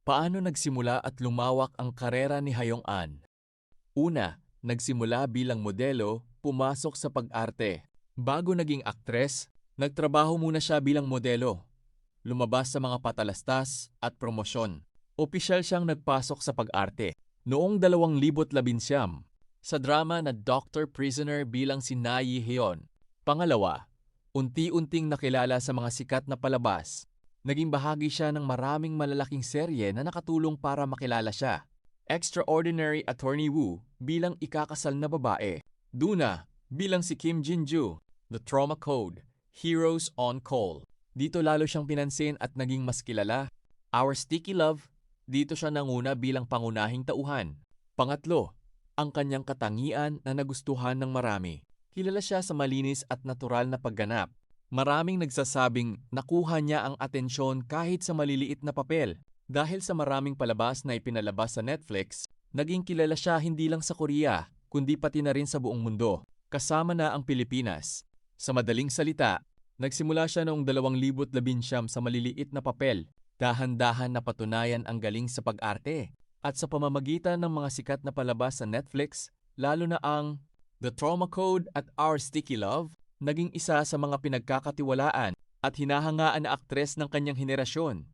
Paano nagsimula at lumawak ang karera ni Hayong An? Una, nagsimula bilang modelo, pumasok sa pag-arte. Bago naging aktres, nagtrabaho muna siya bilang modelo. Lumabas sa mga patalastas at promosyon. Opisyal siyang nagpasok sa pag-arte. Noong 2019, sa drama na Doctor Prisoner bilang si Na Yi-hyun. Pangalawa, unti-unting nakilala sa mga sikat na palabas. Naging bahagi siya ng maraming malalaking serye na nakatulong para makilala siya. Extraordinary Attorney Woo bilang ikakasal na babae. Duna bilang si Kim Jin-joo. The Trauma Code, Heroes on Call. Dito lalo siyang pinansin at naging mas kilala. Our Sticky Love, dito siya nanguna bilang pangunahing tauhan. Pangatlo, ang kanyang katangian na nagustuhan ng marami. Kilala siya sa malinis at natural na pagganap. Maraming nagsasabing nakuha niya ang atensyon kahit sa maliliit na papel. Dahil sa maraming palabas na ipinalabas sa Netflix, naging kilala siya hindi lang sa Korea, kundi pati na rin sa buong mundo, kasama na ang Pilipinas. Sa madaling salita, nagsimula siya noong 2019 sa maliliit na papel, dahan-dahan na patunayan ang galing sa pag-arte. At sa pamamagitan ng mga sikat na palabas sa Netflix, lalo na ang The Trauma Code at Our Sticky Love, naging isa sa mga pinagkakatiwalaan at hinahangaan na aktres ng kanyang henerasyon.